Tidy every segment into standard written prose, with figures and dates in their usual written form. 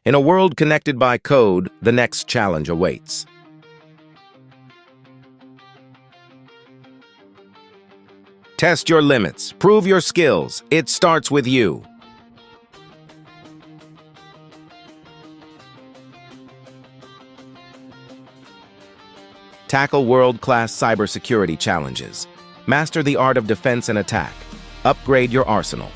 In a world connected by code, the next challenge awaits. Test your limits. Prove your skills. It starts with you. Tackle world-class cybersecurity challenges. Master the art of defense and attack. Upgrade your arsenal.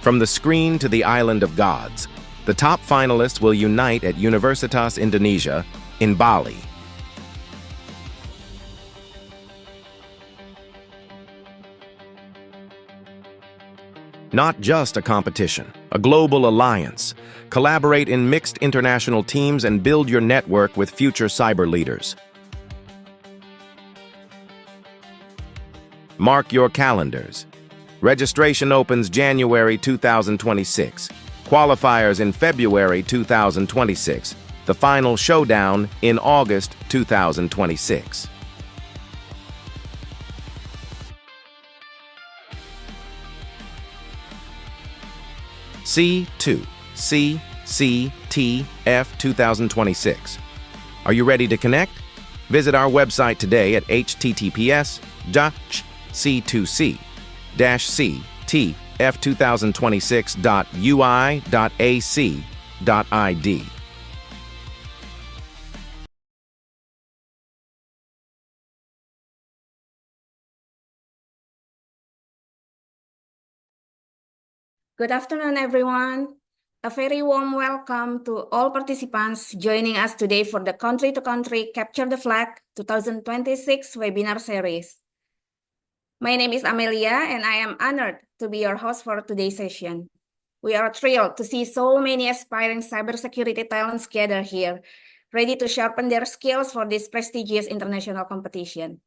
From the screen to the island of gods, the top finalists will unite at Universitas Indonesia in Bali. Not just a competition, a global alliance. Collaborate in mixed international teams and build your network with future cyber leaders. Mark your calendars. Registration opens January 2026. Qualifiers in February 2026. The final showdown in August 2026. C2C CTF 2026. Are you ready to connect? Visit our website today at https://c2c-ctf2026.ui.ac.id. Good afternoon, everyone. A very warm welcome to all participants joining us today for the Country to Country Capture the Flag 2026 webinar series. My name is Amelia, and I am honored to be your host for today's session. We are thrilled to see so many aspiring cybersecurity talents gather here, ready to sharpen their skills for this prestigious international competition.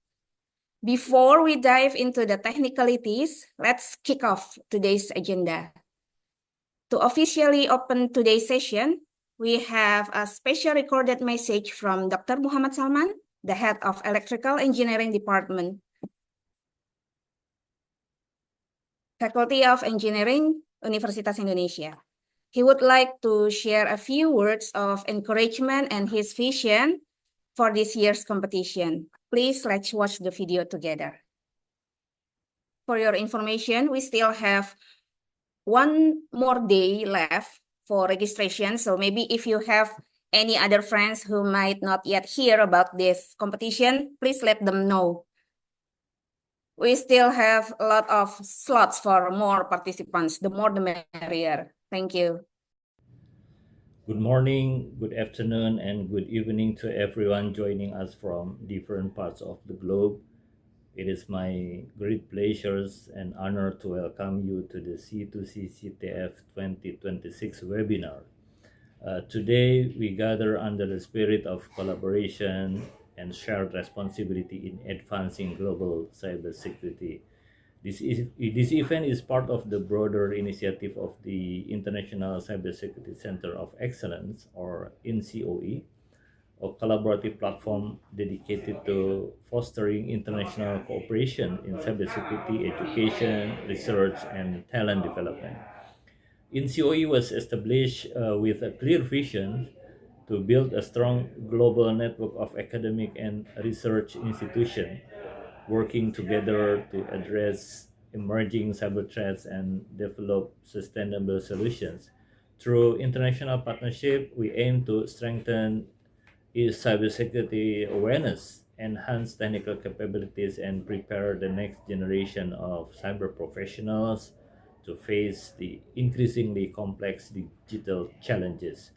Before we dive into the technicalities, let's kick off today's agenda. To officially open today's session, we have a special recorded message from Dr. Muhammad Salman, the head of Electrical Engineering Department, Faculty of Engineering, Universitas Indonesia. He would like to share a few words of encouragement and his vision for this year's competition. Please let's watch the video together. For your information, we still have one more day left for registration. So maybe if you have any other friends who might not yet hear about this competition, please let them know. We still have a lot of slots for more participants. The more the merrier. Thank you. Good morning, good afternoon, and good evening to everyone joining us from different parts of the globe. It is my great pleasure and honor to welcome you to the C2C CTF 2026 webinar. Today, we gather under the spirit of collaboration and shared responsibility in advancing global cybersecurity. This event is part of the broader initiative of the International Cybersecurity Center of Excellence, or INCOE, a collaborative platform dedicated to fostering international cooperation in cybersecurity education, research, and talent development. INCOE was established with a clear vision to build a strong global network of academic and research institutions working together to address emerging cyber threats and develop sustainable solutions. Through international partnership, we aim to strengthen cybersecurity awareness, enhance technical capabilities, and prepare the next generation of cyber professionals to face the increasingly complex digital challenges.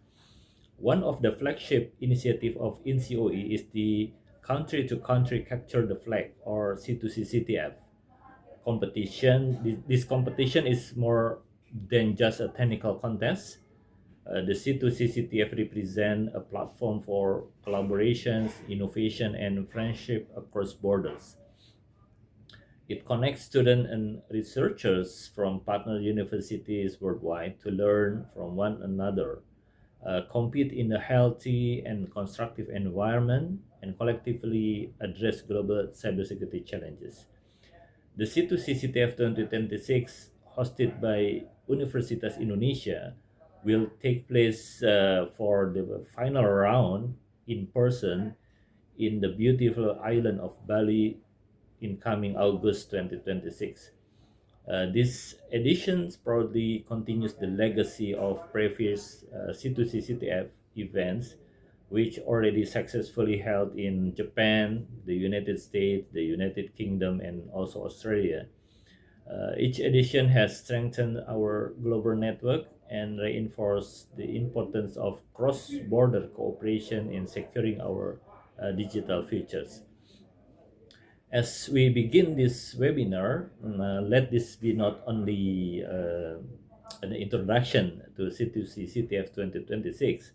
One of the flagship initiatives of INCOE is the Country to Country Capture the Flag, or C2C CTF competition. This competition is more than just a technical contest. The C2C CTF represent a platform for collaborations, innovation, and friendship across borders. It connects students and researchers from partner universities worldwide to learn from one another, compete in a healthy and constructive environment, and collectively address global cybersecurity challenges. The C2C CTF 2026, hosted by Universitas Indonesia, will take place for the final round in person in the beautiful island of Bali in coming August 2026. This edition proudly continues the legacy of previous C2C CTF events, which already successfully held in Japan, the United States, the United Kingdom, and also Australia. Each edition has strengthened our global network and reinforced the importance of cross-border cooperation in securing our digital futures. As we begin this webinar, let this be not only an introduction to C2C CTF 2026,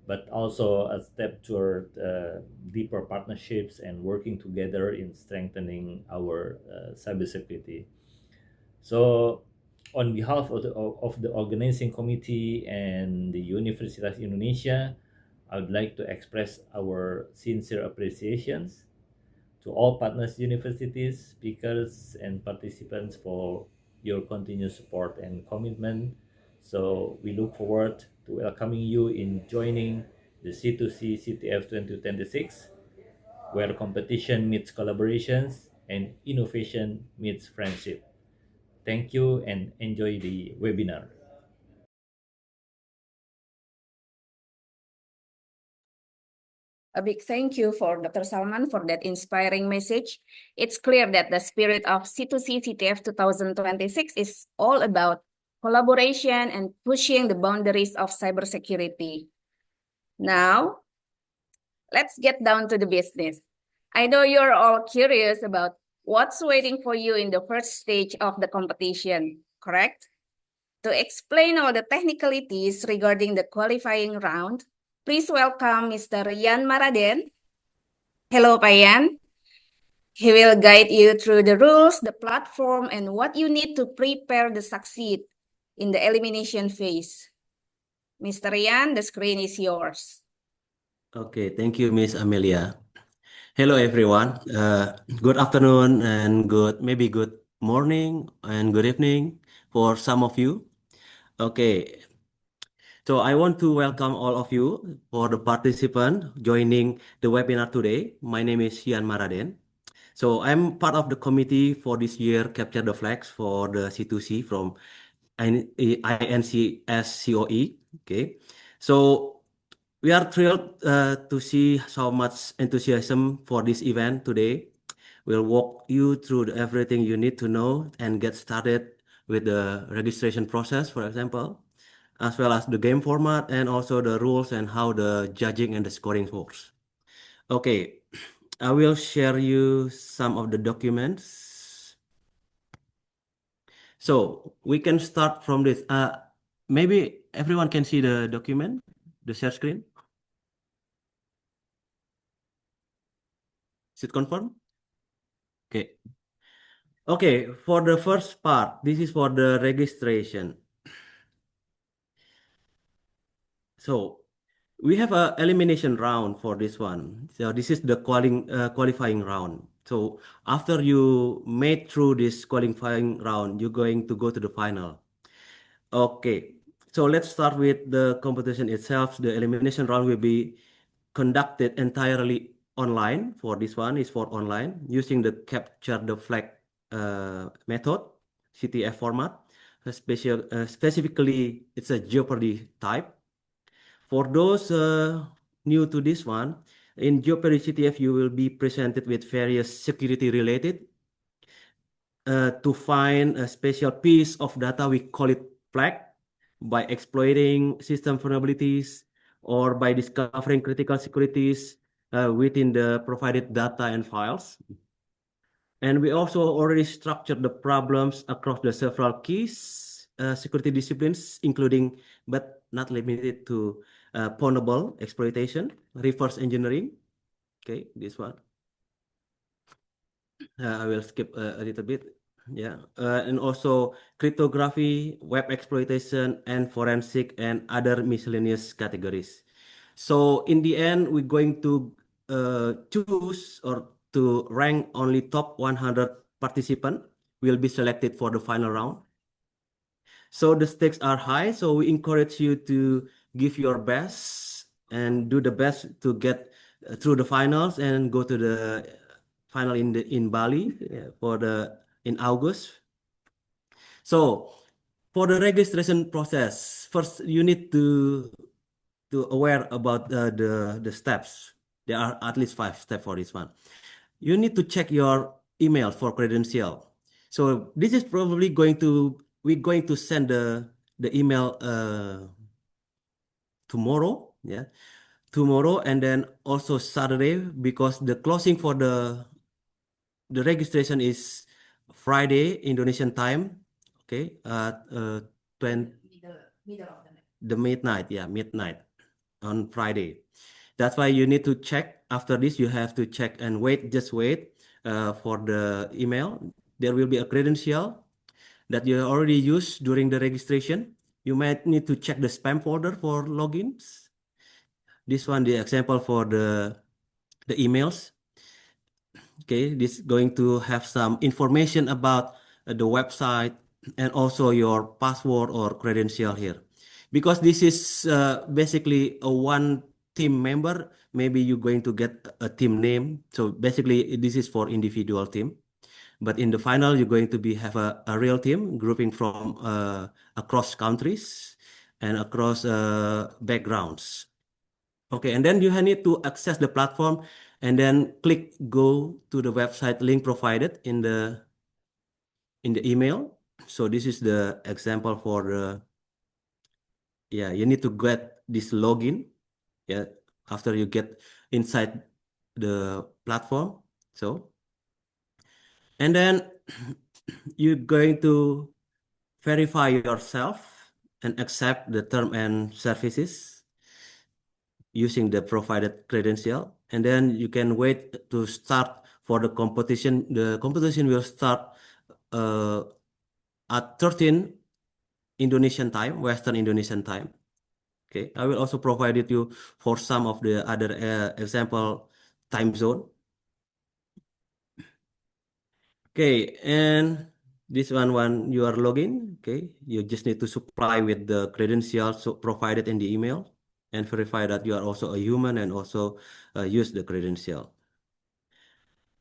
but also a step toward deeper partnerships and working together in strengthening our cybersecurity. So, on behalf of the organizing committee and the Universitas Indonesia, I would like to express our sincere appreciations to all partners universities, speakers, and participants for your continued support and commitment. So we look forward to welcoming you in joining the C2C CTF 2026, where competition meets collaborations and innovation meets friendship. Thank you and enjoy the webinar. A big thank you for Dr. Salman for that inspiring message. It's clear that the spirit of C2C CTF 2026 is all about collaboration and pushing the boundaries of cybersecurity. Now, let's get down to the business. I know you're all curious about what's waiting for you in the first stage of the competition, correct? To explain all the technicalities regarding the qualifying round, please welcome Mr. Yan Maraden. Hello, Pak Yan. He will guide you through the rules, the platform, and what you need to prepare to succeed in the elimination phase. Mr. Yan, the screen is yours. Okay, thank you, Miss Amelia. Hello, everyone. Good afternoon and maybe good morning and good evening for some of you. Okay, so I want to welcome all of you for the participant joining the webinar today. My name is Yan Maraden. So I'm part of the committee for this year Capture the Flags for the C2C from INCS-COE. Okay, so we are thrilled to see so much enthusiasm for this event today. We'll walk you through everything you need to know and get started with the registration process, for example, as well as the game format and also the rules and how the judging and the scoring works. Okay, I will share you some of the documents. So we can start from this. Maybe everyone can see the document, the share screen. Is it confirmed? Okay. Okay, for the first part, this is for the registration. So we have a elimination round for this one. So this is the qualifying round. So after you made through this qualifying round, you're going to go to the final. Okay, so let's start with the competition itself. The elimination round will be conducted entirely online. For this one is for online using the capture the flag method, CTF format. Specifically, it's a Jeopardy type. For those new to this one, in Jeopardy CTF, you will be presented with various security related to find a special piece of data. We call it flag by exploiting system vulnerabilities or by discovering critical securities within the provided data and files. And we also already structured the problems across the several keys, security disciplines, including, but not limited to, vulnerable exploitation, reverse engineering. Okay, this one. I will skip a little bit. Yeah, and also cryptography, web exploitation, and forensic and other miscellaneous categories. So in the end, we're going to choose or to rank only top 100 participant will be selected for the final round. So the stakes are high, so we encourage you to give your best and do the best to get through the finals and go to the final in Bali for the in August. So for the registration process, first you need to aware about the steps. There are at least 5 steps for this one. You need to check your email for credential. So this is probably we're going to send the email tomorrow, yeah, tomorrow, and then also Saturday, because the closing for the registration is Friday Indonesian time, okay, at 20, the midnight, yeah, midnight on Friday. That's why you need to check. After this, you have to check and wait, just wait for the email. There will be a credential that you already used during the registration. You might need to check the spam folder for logins. This one, the example for the emails. Okay, this is going to have some information about the website and also your password or credential here. Because this is basically a one team member, maybe you're going to get a team name. So basically this is for individual team. But in the final, you're going to have a real team grouping from across countries and across backgrounds. Okay, and then you need to access the platform and then click go to the website link provided in the email. So this is the example for the, yeah, you need to get this login, yeah, after you get inside the platform. So, and then you're going to verify yourself and accept the term and services using the provided credential. And then you can wait to start for the competition. The competition will start at 13 Indonesian time, Western Indonesian time. Okay, I will also provide it you for some of the other example time zone. Okay, and this one you are login. Okay, you just need to supply with the credentials provided in the email and verify that you are also a human and also use the credential.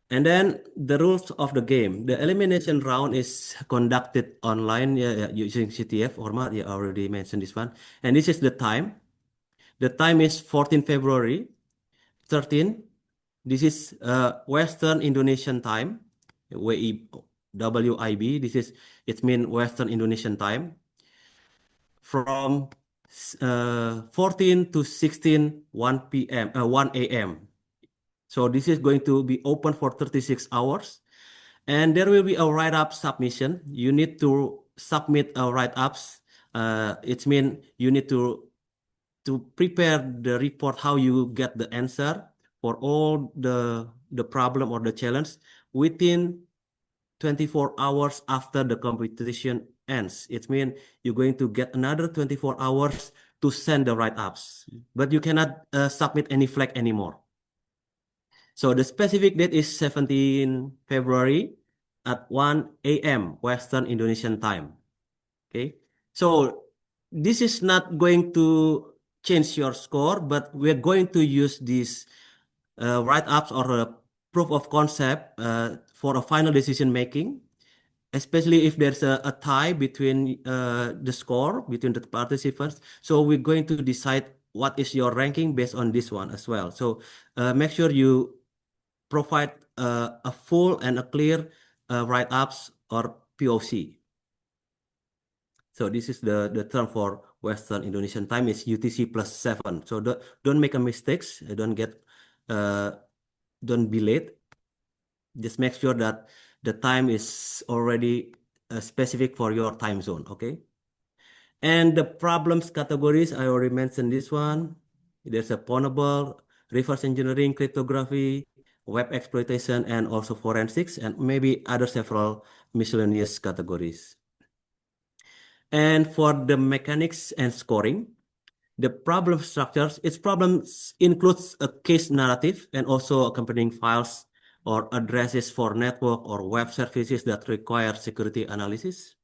And then the rules of the game. The elimination round is conducted online using CTF format. I already mentioned this one. And this is the time. The time is 14 February 13. This is Western Indonesian time, WIB. It means Western Indonesian time. From 14 to 16, 1 p.m., 1 a.m. So this is going to be open for 36 hours. And there will be a write-up submission. You need to submit a write-ups. It means you need to prepare the report how you get the answer for all the problem or the challenge within 24 hours after the competition ends. It means you're going to get another 24 hours to send the write-ups, but you cannot submit any flag anymore. So the specific date is 17 February at 1 a.m. Western Indonesian time. Okay, so this is not going to change your score, but we're going to use these write-ups or a proof of concept for a final decision making, especially if there's a tie between the score between the participants. So we're going to decide what is your ranking based on this one as well. So make sure you provide a full and a clear write-ups or POC. So this is the term for Western Indonesian time is UTC +7. So don't make a mistakes. Don't be late. Just make sure that the time is already specific for your time zone. Okay. And the problems categories, I already mentioned this one. There's a pwnable, reverse engineering, cryptography, web exploitation, and also forensics, and maybe other several miscellaneous categories. And for the mechanics and scoring, the problem structures, its problems includes a case narrative and also accompanying files or addresses for network or web services that require security analysis.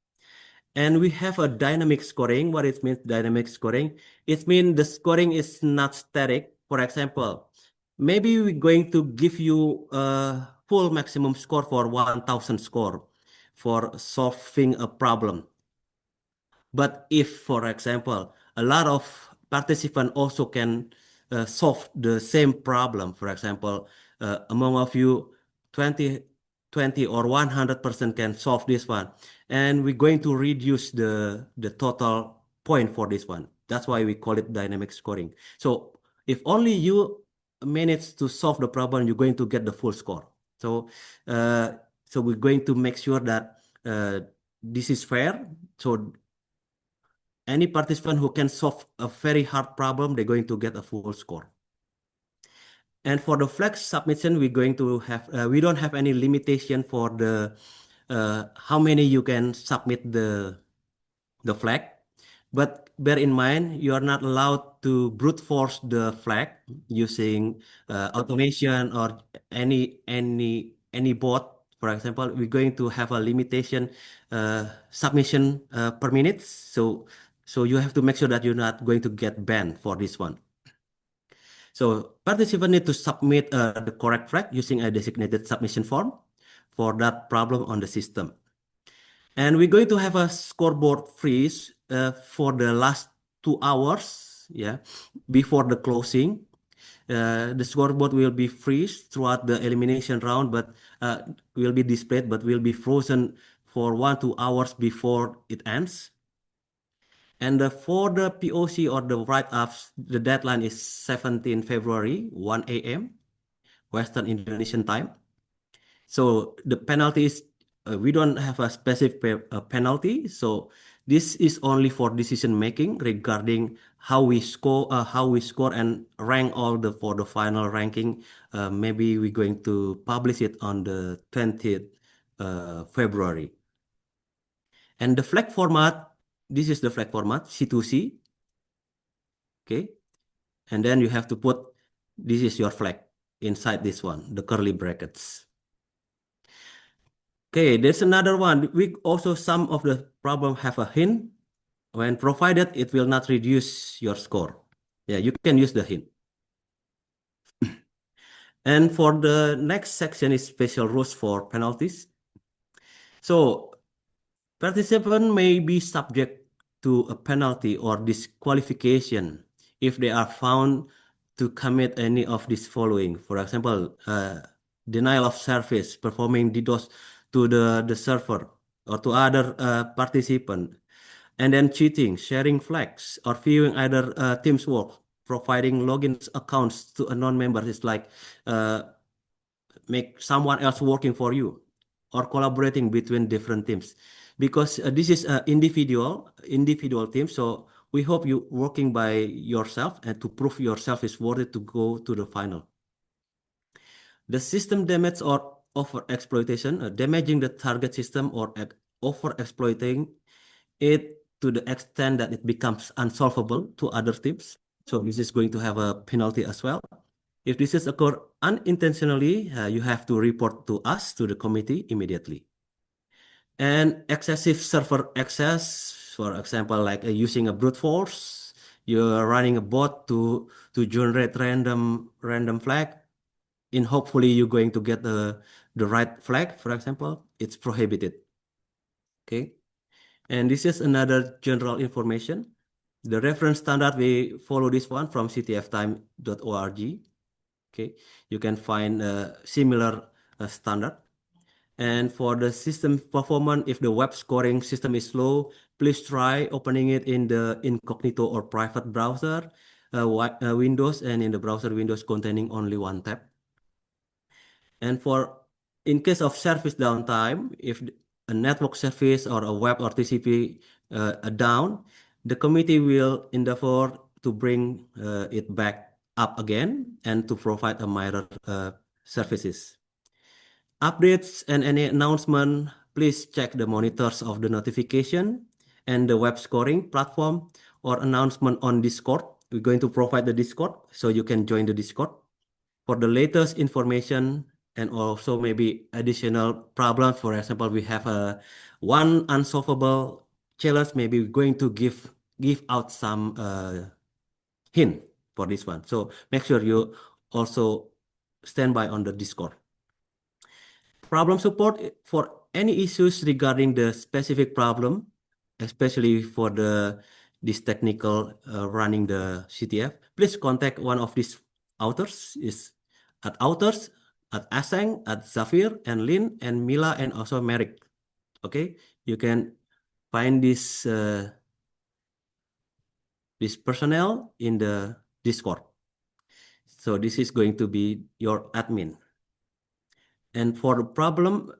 And we have a dynamic scoring. What it means, dynamic scoring? It means the scoring is not static. For example, maybe we're going to give you a full maximum score for 1000 score for solving a problem. But if, for example, a lot of participants also can solve the same problem, for example, among of you, 20 or 100% can solve this one, and we're going to reduce the total point for this one. That's why we call it dynamic scoring. So if only you manage to solve the problem, you're going to get the full score. So we're going to make sure that this is fair. So any participant who can solve a very hard problem, they're going to get a full score. And for the flag submission, we're going to have, we don't have any limitation for the how many you can submit the flag. But bear in mind, you are not allowed to brute force the flag using automation or any bot. For example, we're going to have a limitation submission per minute. So you have to make sure that you're not going to get banned for this one. So participants need to submit the correct flag using a designated submission form for that problem on the system. And we're going to have a scoreboard freeze for the last 2 hours, before the closing. The scoreboard will be freeze throughout the elimination round, but will be displayed, but will be frozen for 1-2 hours before it ends. And for the POC or the write-ups, the deadline is 17 February, 1 a.m. Western Indonesian time. So the penalty is, we don't have a specific penalty. So this is only for decision making regarding how we score and rank for the final ranking. Maybe we're going to publish it on the 20th February. And the flag format, this is the flag format, C2C. Okay. And then you have to put, this is your flag inside this one, the curly brackets. Okay, there's another one. We also, some of the problem have a hint. When provided, it will not reduce your score. Yeah, you can use the hint. And for the next section is special rules for penalties. So participant may be subject to a penalty or disqualification if they are found to commit any of these following. For example, denial of service, performing DDoS to the server or to other participant, and then cheating, sharing flags, or viewing other teams' work, providing login accounts to a non-member is like make someone else working for you, or collaborating between different teams. Because this is an individual team, so we hope you working by yourself and to prove yourself is worthy to go to the final. The system damage or over exploitation, damaging the target system or over exploiting it to the extent that it becomes unsolvable to other teams. So this is going to have a penalty as well. If this is occur unintentionally, you have to report to us, to the committee, immediately. And excessive server access, for example, like using a brute force, you're running a bot to generate random flag, and hopefully you're going to get the right flag, for example, it's prohibited. Okay. And this is another general information. The reference standard, we follow this one from ctftime.org. Okay, you can find a similar standard. And for the system performance, if the web scoring system is slow, please try opening it in the incognito or private browser windows, and in the browser windows containing only one tab. And in case of service downtime, if a network service or a web or TCP down, the committee will endeavor to bring it back up again and to provide a mirror services. Updates and any announcement, please check the monitors of the notification and the web scoring platform or announcement on Discord. We're going to provide the Discord so you can join the Discord for the latest information and also maybe additional problems. For example, we have one unsolvable challenge. Maybe we're going to give out some hint for this one. So make sure you also stand by on the Discord. Problem support for any issues regarding the specific problem, especially for this technical running the CTF. Please contact one of these authors at Aseng, at Zafir, and Lin, and Mila, and also Merrick. Okay, you can find this personnel in the Discord. So this is going to be your admin. And for the problem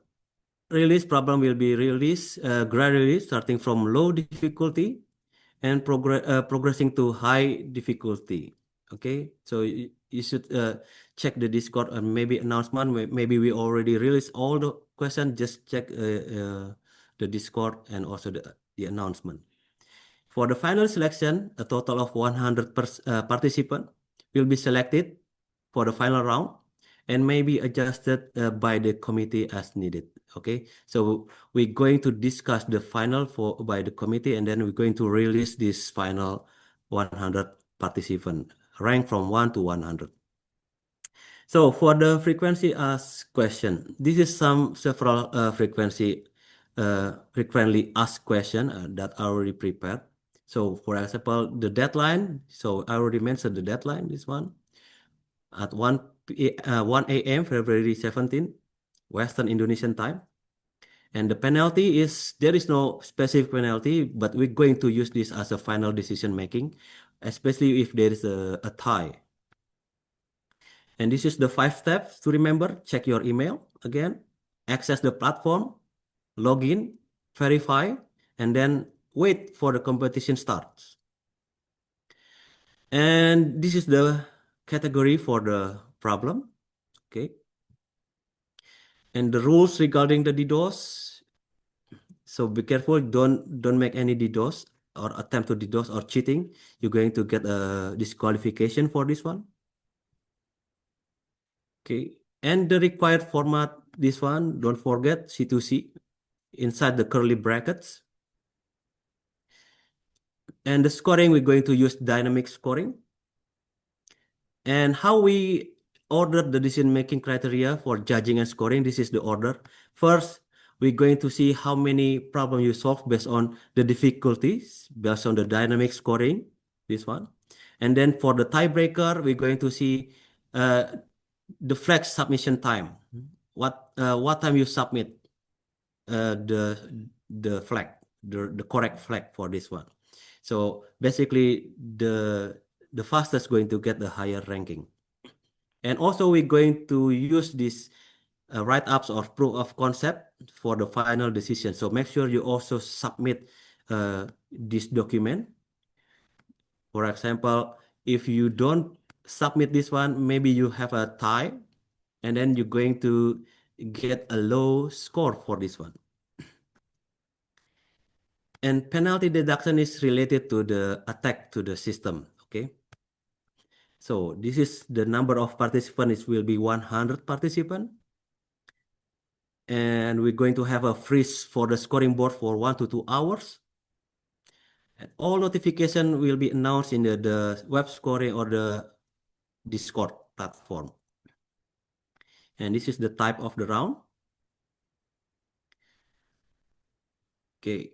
will be released gradually, starting from low difficulty and progressing to high difficulty. Okay, so you should check the Discord and maybe announcement. Maybe we already released all the questions. Just check the Discord and also the announcement. For the final selection, a total of 100 participants will be selected for the final round and may be adjusted by the committee as needed. Okay, so we're going to discuss the final by the committee, and then we're going to release this final 100 participant ranked from 1 to 100. So for the frequency asked question, this is several frequently asked question that I already prepared. So for example, the deadline. So I already mentioned the deadline. This one at 1 a.m. February 17, Western Indonesian time. And the penalty is, there is no specific penalty, but we're going to use this as a final decision making, especially if there is a tie. And this is the 5 steps to remember. Check your email again, access the platform, login, verify, and then wait for the competition starts. And this is the category for the problem. Okay. And the rules regarding the DDoS. So be careful, don't make any DDoS or attempt to DDoS or cheating. You're going to get a disqualification for this one. Okay. And the required format, this one, don't forget C2C inside the curly brackets. And the scoring, we're going to use dynamic scoring. And how we order the decision-making criteria for judging and scoring, this is the order. First, we're going to see how many problems you solve based on the difficulties, based on the dynamic scoring, this one. And then for the tiebreaker, we're going to see the flag submission time. What time you submit the flag, the correct flag for this one. So basically, the fastest going to get the higher ranking. And also we're going to use this write-ups or proof of concept for the final decision. So make sure you also submit this document. For example, if you don't submit this one, maybe you have a tie, and then you're going to get a low score for this one. And penalty deduction is related to the attack to the system, okay? So this is the number of participants, will be 100 participants. And we're going to have a freeze for the scoring board for 1 to 2 hours. And all notification will be announced in the web scoring or the Discord platform. And this is the type of the round. Okay.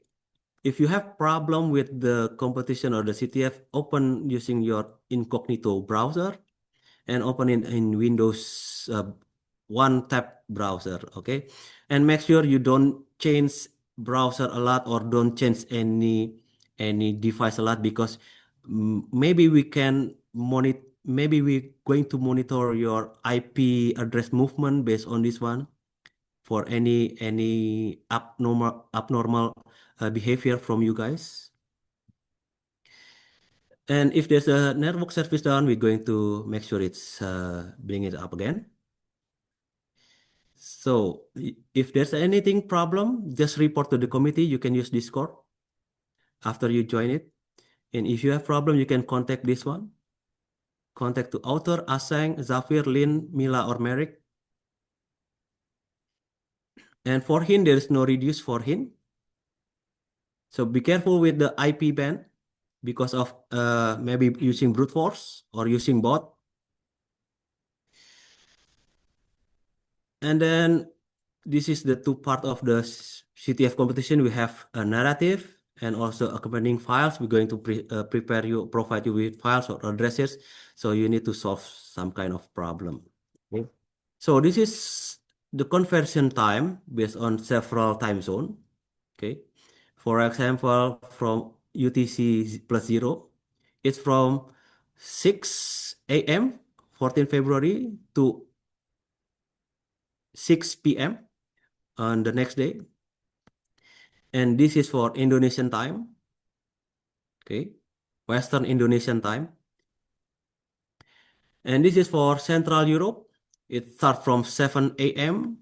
If you have problem with the competition or the CTF, open using your incognito browser and open it in Windows one tab browser, okay? And make sure you don't change browser a lot or don't change any device a lot, because maybe we can monitor, maybe we're going to monitor your IP address movement based on this one for any abnormal behavior from you guys. And if there's a network service down, we're going to make sure it's bring it up again. So if there's anything problem, just report to the committee. You can use Discord after you join it. And if you have problem, you can contact this one. Contact to author, Aseng, Zafir, Lin, Mila, or Merrick. And for him, there is no reduce for him. So be careful with the IP ban because of maybe using brute force or using bot. And then this is the two part of the CTF competition. We have a narrative and also accompanying files. We're going to provide you with files or addresses. So you need to solve some kind of problem. Okay. So this is the conversion time based on several time zone. Okay. For example, from UTC plus 0, it's from 6 a.m. 14 February to 6 p.m. on the next day. And this is for Indonesian time. Okay. Western Indonesian time. And this is for Central Europe. It starts from 7 a.m.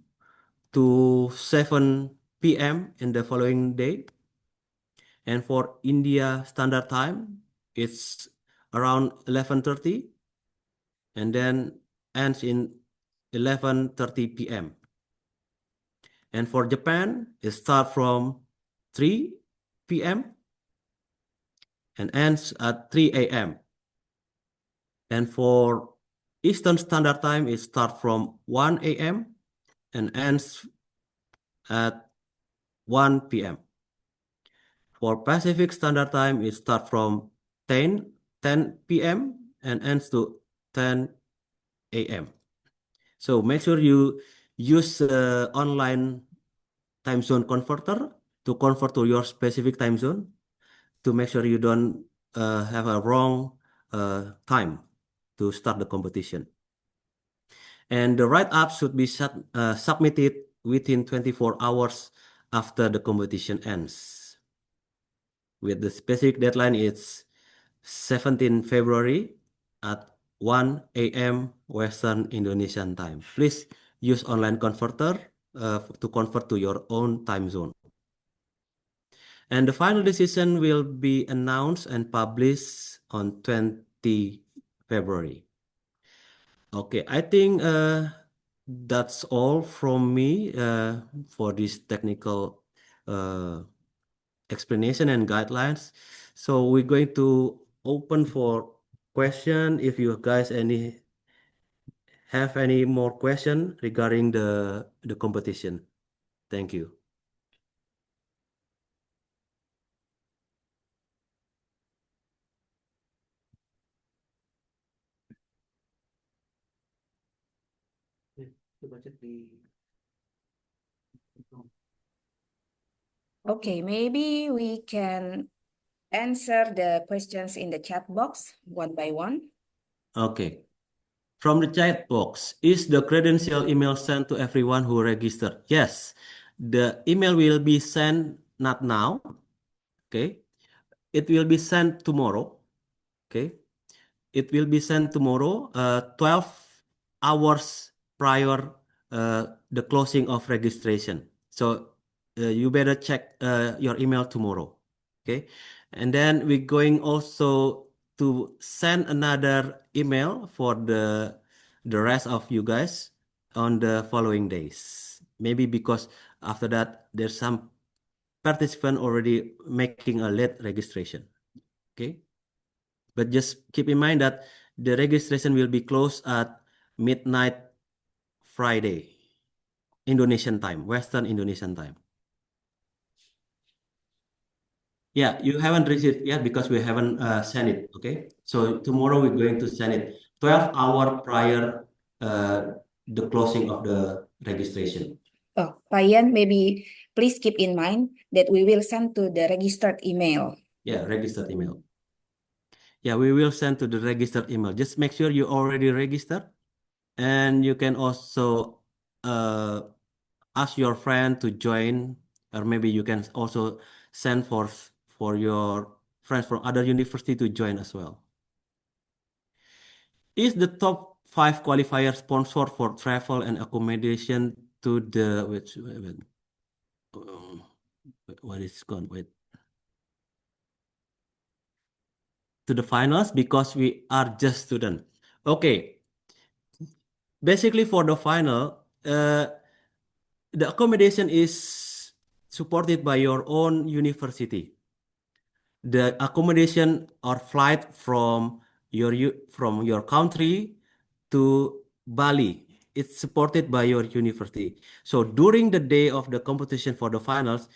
to 7 p.m. in the following day. And for India Standard Time, it's around 11:30 and then ends in 11:30 p.m. And for Japan, it starts from 3 p.m. and ends at 3 a.m. And for Eastern Standard Time, it starts from 1 a.m. and ends at 1 p.m. For Pacific Standard Time, it starts from 10 p.m. and ends to 10 a.m. So make sure you use online time zone converter to convert to your specific time zone to make sure you don't have a wrong time to start the competition. And the write-up should be submitted within 24 hours after the competition ends. With the specific deadline, it's 17 February at 1 a.m. Western Indonesian time. Please use online converter to convert to your own time zone. And the final decision will be announced and published on 20 February. Okay, I think that's all from me for this technical explanation and guidelines. So we're going to open for question. If you guys have any more question regarding the competition. Thank you. Okay, maybe we can answer the questions in the chat box one by one. Okay. From the chat box, is the credential email sent to everyone who registered? Yes. The email will be sent not now. Okay. It will be sent tomorrow. Okay. It will be sent tomorrow, 12 hours prior the closing of registration. So you better check your email tomorrow. Okay. And then we're going also to send another email for the rest of you guys on the following days. Maybe because after that, there's some participant already making a late registration. Okay. But just keep in mind that the registration will be closed at midnight Friday, Indonesian time, Western Indonesian time. Yeah, you haven't received yet because we haven't sent it, okay? So tomorrow we're going to send it 12 hours prior the closing of the registration. Oh, Payan, maybe please keep in mind that we will send to the registered email. Yeah, registered email. Yeah, we will send to the registered email. Just make sure you already registered. And you can also ask your friend to join, or maybe you can also send for your friends from other university to join as well. Is the top 5 qualifier sponsor for travel and accommodation to to the what is called to the finals because we are just student. Okay, basically for the final, the accommodation is supported by your own university. The accommodation or flight from your country to Bali, it's supported by your university. So during the day of the competition for the finals,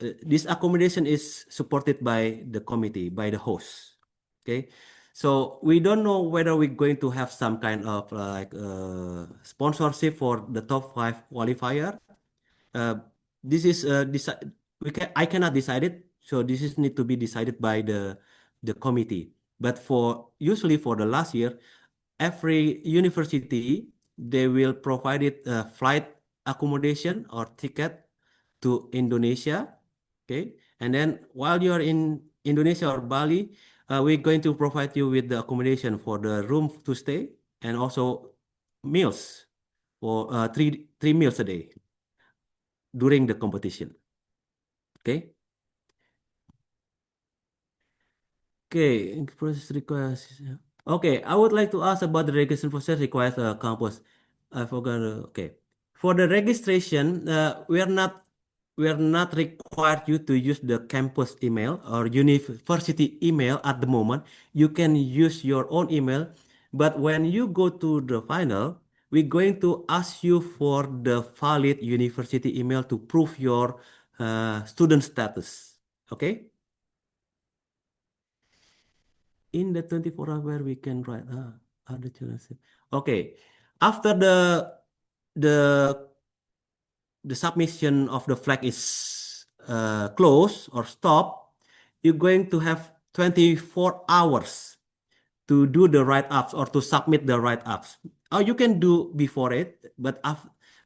this accommodation is supported by the committee, by the host. Okay, so we don't know whether we're going to have some kind of sponsorship for the top 5 qualifier. This is I cannot decide it, so this is need to be decided by the committee. But for usually for the last year, every university they will provide it flight accommodation or ticket to Indonesia. Okay, and then while you are in Indonesia or Bali, we're going to provide you with the accommodation for the room to stay and also meals for three meals a day during the competition. Okay. Okay, process request. Okay, I would like to ask about the registration process requires a campus. I forgot. Okay, for the registration, we are not required you to use the campus email or university email at the moment. You can use your own email, but when you go to the final, we're going to ask you for the valid university email to prove your student status. Okay? In the 24 hour we can write other children. Okay. After the the submission of the flag is closed or stopped, you're going to have 24 hours to do the write-ups or to submit the write-ups. Or you can do before it, but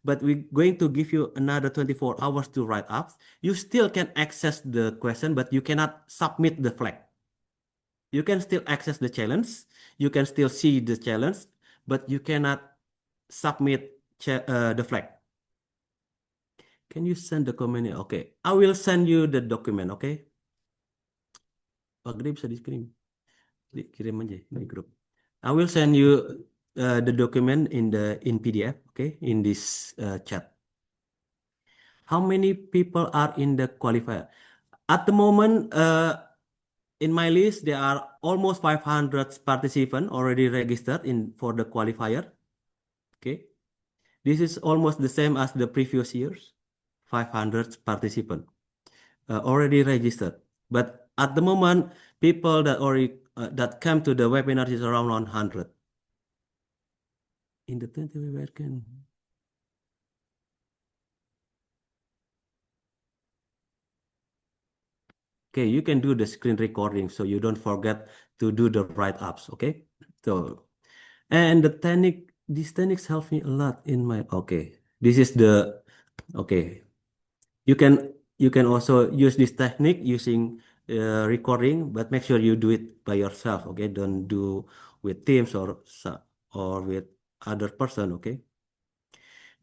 we're going to give you another 24 hours to write ups. You still can access the question, but you cannot submit the flag. You can still access the challenge. You can still see the challenge, but you cannot submit the flag. Can you send the comment? Okay, I will send you the document. Okay. Pak Gede bisa di-screen. Kirim aja di grup. I will send you the document in PDF. Okay, in this chat. How many people are in the qualifier? At the moment, in my list, there are almost 500 participants already registered for the qualifier. Okay, this is almost the same as the previous years. 500 participants already registered, but at the moment, people that already that come to the webinar is around 100. In the 20 we can. Okay, you can do the screen recording so you don't forget to do the write-ups. Okay, so and these techniques help me a lot in my. Okay, this is the. Okay, you can also use this technique using recording, but make sure you do it by yourself. Okay, don't do with Teams or with other person. Okay.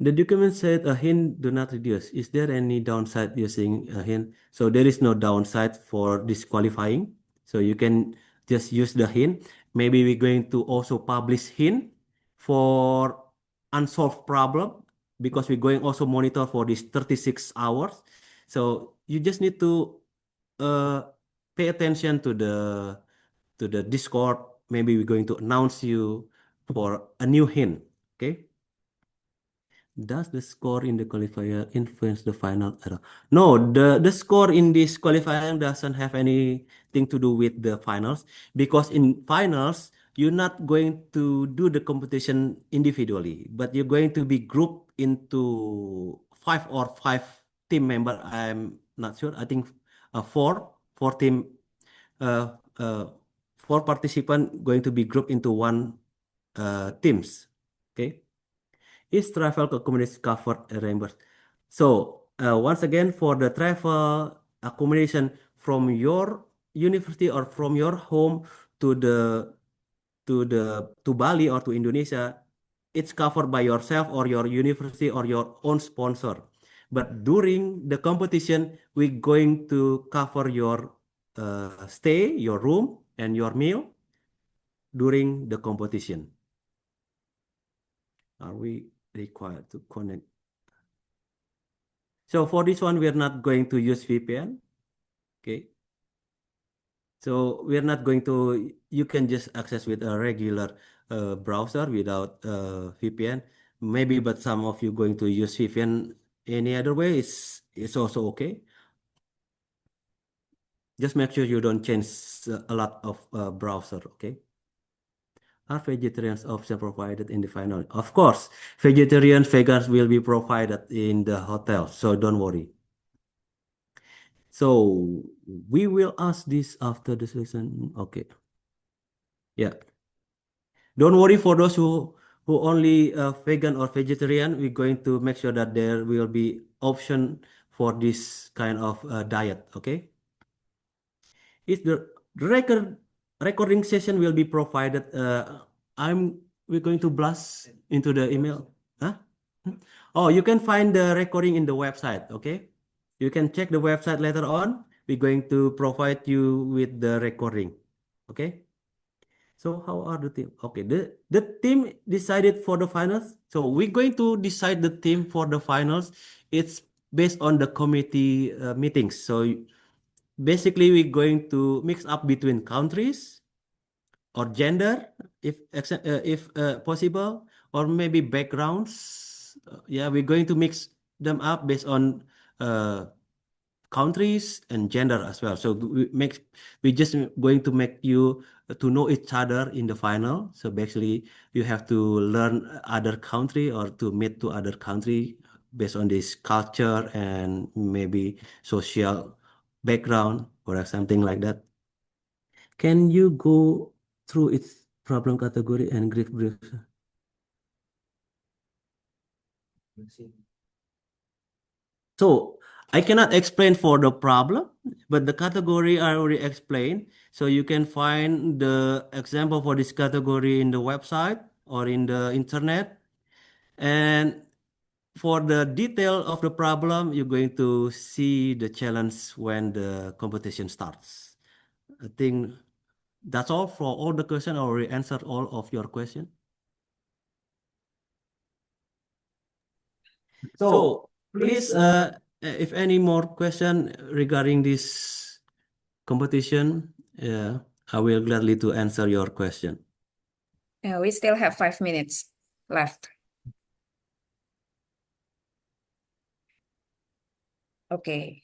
The document said a hint do not reduce. Is there any downside using a hint? So there is no downside for disqualifying. So you can just use the hint. Maybe we're going to also publish hint for unsolved problem because we're going also monitor for these 36 hours. So you just need to pay attention to the Discord. Maybe we're going to announce you for a new hint. Okay. Does the score in the qualifier influence the final error? No, the score in this qualifier doesn't have anything to do with the finals because in finals, you're not going to do the competition individually, but you're going to be grouped into five team member. I'm not sure. I think four team, uh, uh, 4 participants going to be grouped into one teams. Okay. Is travel accommodation covered and reimbursed? So once again, for the travel accommodation from your university or from your home to Bali or to Indonesia, it's covered by yourself or your university or your own sponsor. But during the competition, we're going to cover your stay, your room, and your meal during the competition. Are we required to connect? So for this one, we're not going to use VPN. Okay. So we're not going to, you can just access with a regular browser without VPN. Maybe, but some of you going to use VPN any other way is also okay. Just make sure you don't change a lot of browser, okay? Are vegetarians option provided in the final? Of course, vegetarian vegans will be provided in the hotel, so don't worry. So we will ask this after the session. Okay. Yeah. Don't worry for those who only vegan or vegetarian. We're going to make sure that there will be option for this kind of diet. Okay. Is the recording session will be provided. We're going to blast into the email. Huh? Oh, you can find the recording in the website. Okay. You can check the website later on. We're going to provide you with the recording. Okay. So how are the team? Okay, the team decided for the finals. So we're going to decide the team for the finals. It's based on the committee meetings. So basically, we're going to mix up between countries or gender, if possible, or maybe backgrounds. Yeah, we're going to mix them up based on countries and gender as well. So we just going to make you to know each other in the final. So basically, you have to learn other country or to meet to other country based on this culture and maybe social background or something like that. Can you go through its problem category and give brief? So I cannot explain for the problem, but the category I already explained. So you can find the example for this category in the website or in the internet. And for the detail of the problem, you're going to see the challenge when the competition starts. I think that's all for all the questions. I already answered all of your questions. So please, if any more question regarding this competition, I will gladly to answer your question. We still have 5 minutes left. Okay.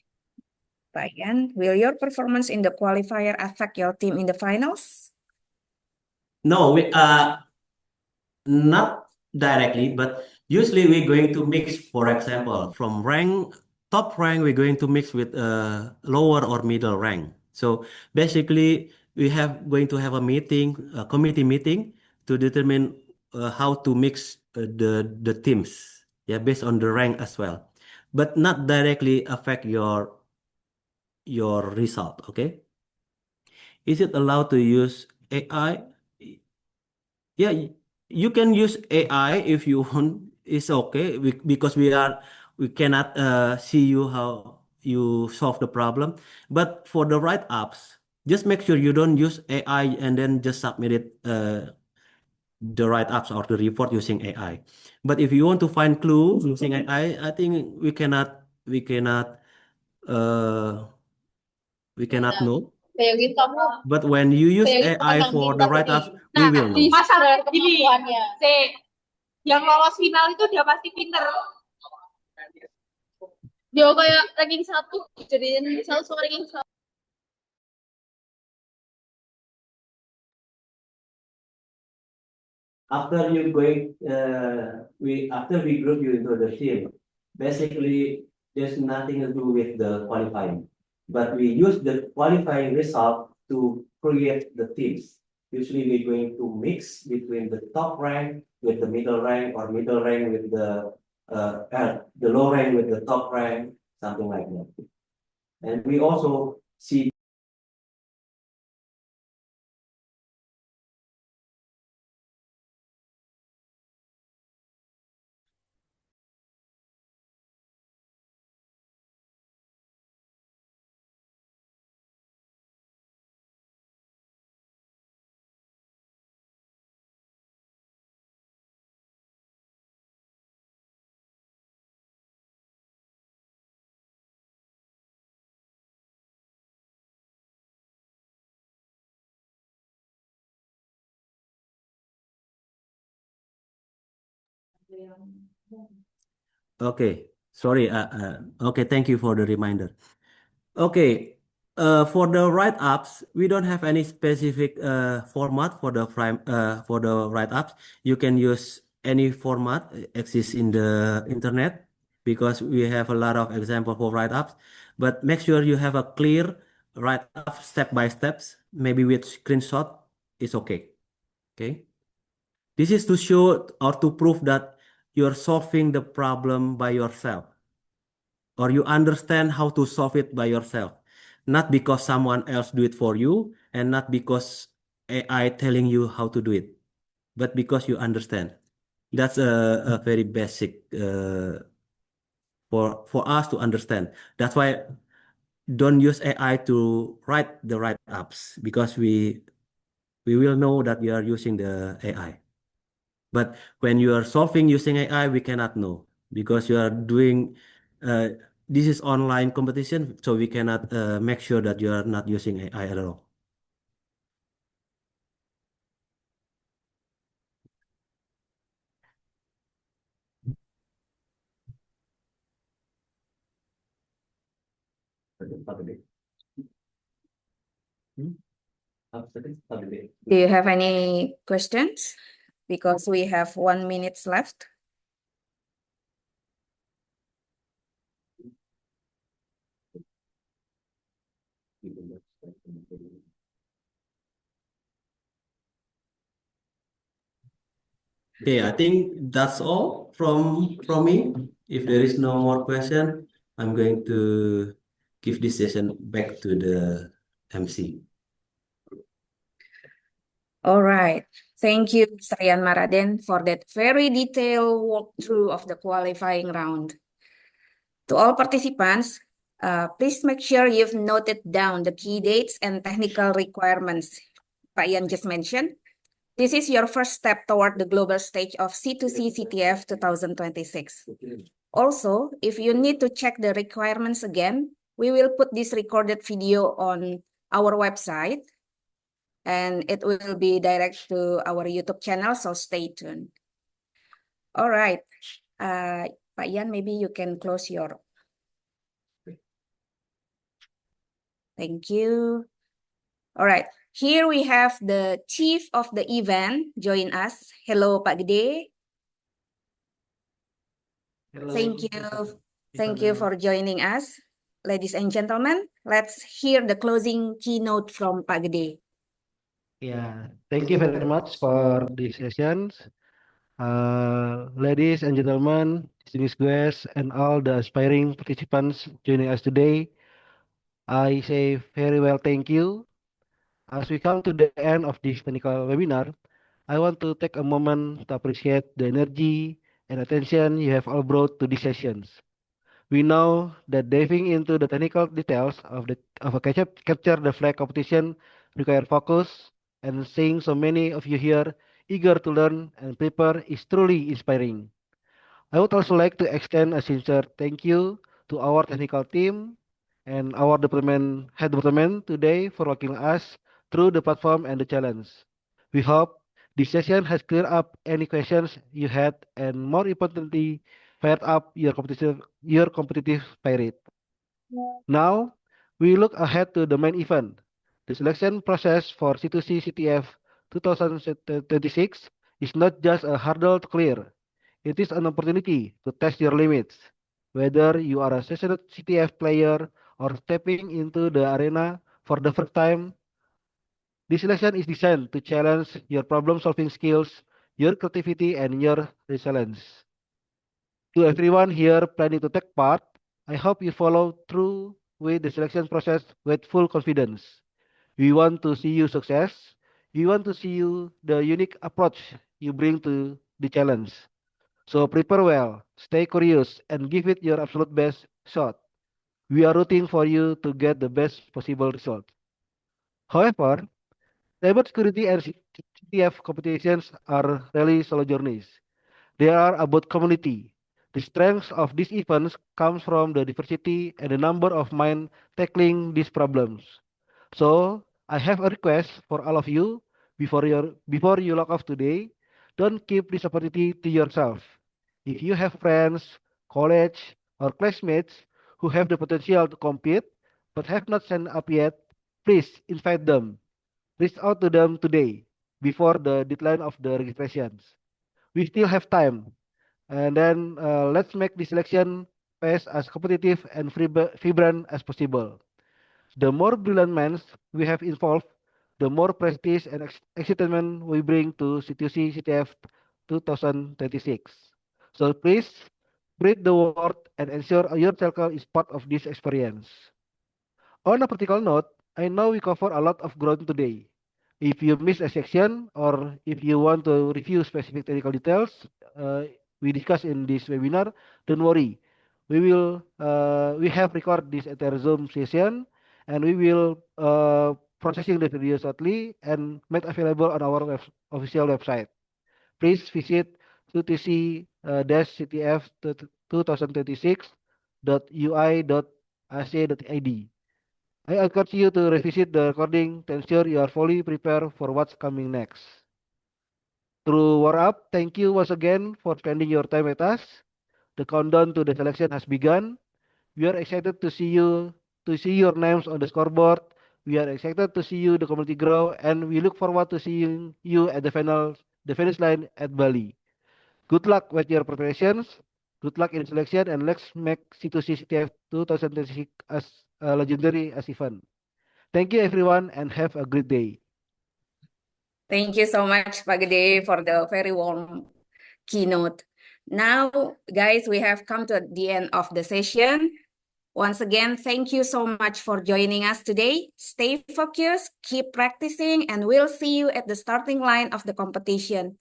Pak Ian, will your performance in the qualifier affect your team in the finals? No, we not directly, but usually we're going to mix, for example, from top rank, we're going to mix with lower or middle rank. So basically, going to have a committee meeting to determine how to mix the teams, yeah, based on the rank as well, but not directly affect your result. Okay, is it allowed to use AI? Yeah, you can use AI if you want. It's okay because we cannot see you how you solve the problem. But for the write-ups, just make sure you don't use AI and then just submit it the write-ups or the report using AI. But if you want to find clue using AI, I think uh we cannot know. Bayangin kamu But when you use bayangin AI yang for the pintar write-ups, nih. we Nah, will di know. masa gini, yang lolos final itu dia pasti pinter. Dia kayak ranking 1, jadiin satu ranking 1. After we group you into the team, basically there's nothing to do with the qualifying, but we use the qualifying result to create the teams. Usually we're going to mix between the top rank with the middle rank or middle rank with the low rank with the top rank, something like that. And we also see Okay, sorry. Okay, thank you for the reminder. Okay, for the write-ups, we don't have any specific format for the write-ups. You can use any format exists in the internet because we have a lot of example for write-ups. But make sure you have a clear write-up step by steps. Maybe with screenshot is okay. Okay. This is to show or to prove that you're solving the problem by yourself or you understand how to solve it by yourself, not because someone else do it for you and not because AI telling you how to do it, but because you understand. That's a very basic for us to understand. That's why don't use AI to write the write-ups because we will know that we are using the AI. But when you are solving using AI, we cannot know because you are doing uh, this is online competition, so we cannot make sure that you are not using AI at all. Do you have any questions? Because we have 1 minute left. Okay, I think that's all from me. If there is no more question, I'm going to give this session back to the MC. All right. Thank you, Sayan Maraden, for that very detailed walkthrough of the qualifying round. To all participants, please make sure you've noted down the key dates and technical requirements Pak Ian just mentioned. This is your first step toward the global stage of C2C CTF 2026. Also, if you need to check the requirements again, we will put this recorded video on our website and it will be direct to our YouTube channel, so stay tuned. All right. Pak Ian, maybe you can close your... Thank you. All right. Here we have the chief of the event join us. Hello, Pak Gede. Hello. Thank you. Thank you for joining us. Ladies and gentlemen, let's hear the closing keynote from Pak Gede. Yeah, thank you very much for this session. Ladies and gentlemen, distinguished guests, and all the aspiring participants joining us today, I say very well thank you. As we come to the end of this technical webinar, I want to take a moment to appreciate the energy and attention you have all brought to these sessions. We know that diving into the technical details of a capture the flag competition require focus, and seeing so many of you here eager to learn and prepare is truly inspiring. I would also like to extend a sincere thank you to our technical team and our head department today for walking us through the platform and the challenge. We hope this session has cleared up any questions you had and more importantly, fired up your competitive spirit. Now, we look ahead to the main event. The selection process for C2C CTF 2026 is not just a hurdle to clear. It is an opportunity to test your limits. Whether you are a seasoned CTF player or stepping into the arena for the first time, this selection is designed to challenge your problem-solving skills, your creativity, and your resilience. To everyone here planning to take part, I hope you follow through with the selection process with full confidence. We want to see you success. We want to see you the unique approach you bring to the challenge. So prepare well, stay curious, and give it your absolute best shot. We are rooting for you to get the best possible result. However, cybersecurity and CTF competitions are really solo journeys. They are about community. The strength of these events comes from the diversity and the number of minds tackling these problems. So I have a request for all of you before you log off today. Don't keep this opportunity to yourself. If you have friends, college, or classmates who have the potential to compete but have not signed up yet, please invite them. Reach out to them today before the deadline of the registrations. We still have time, and then let's make the selection phase as competitive and vibrant as possible. The more brilliant minds we have involved, the more prestige and excitement we bring to C2C CTF 2026. So please spread the word and ensure your circle is part of this experience. On a practical note, I know we cover a lot of ground today. If you missed a section or if you want to review specific technical details we discussed in this webinar, don't worry. We have recorded this entire Zoom session and we will processing the video shortly and made available on our official website. Please visit ctc-ctf 2026.ui.ac.id. I encourage you to revisit the recording to ensure you are fully prepared for what's coming next. To wrap up, thank you once again for spending your time with us. The countdown to the selection has begun. We are excited to see your names on the scoreboard. We are excited to see you the community grow, and we look forward to seeing you at the finish line at Bali. Good luck with your preparations. Good luck in selection, and let's make C2C CTF 2026 as a legendary as event. Thank you everyone and have a great day. Thank you so much, Pak Gede, for the very warm keynote. Now, guys, we have come to the end of the session. Once again, thank you so much for joining us today. Stay focused, keep practicing, and we'll see you at the starting line of the competition.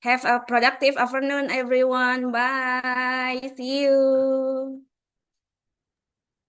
Have a productive afternoon, everyone. Bye. See you.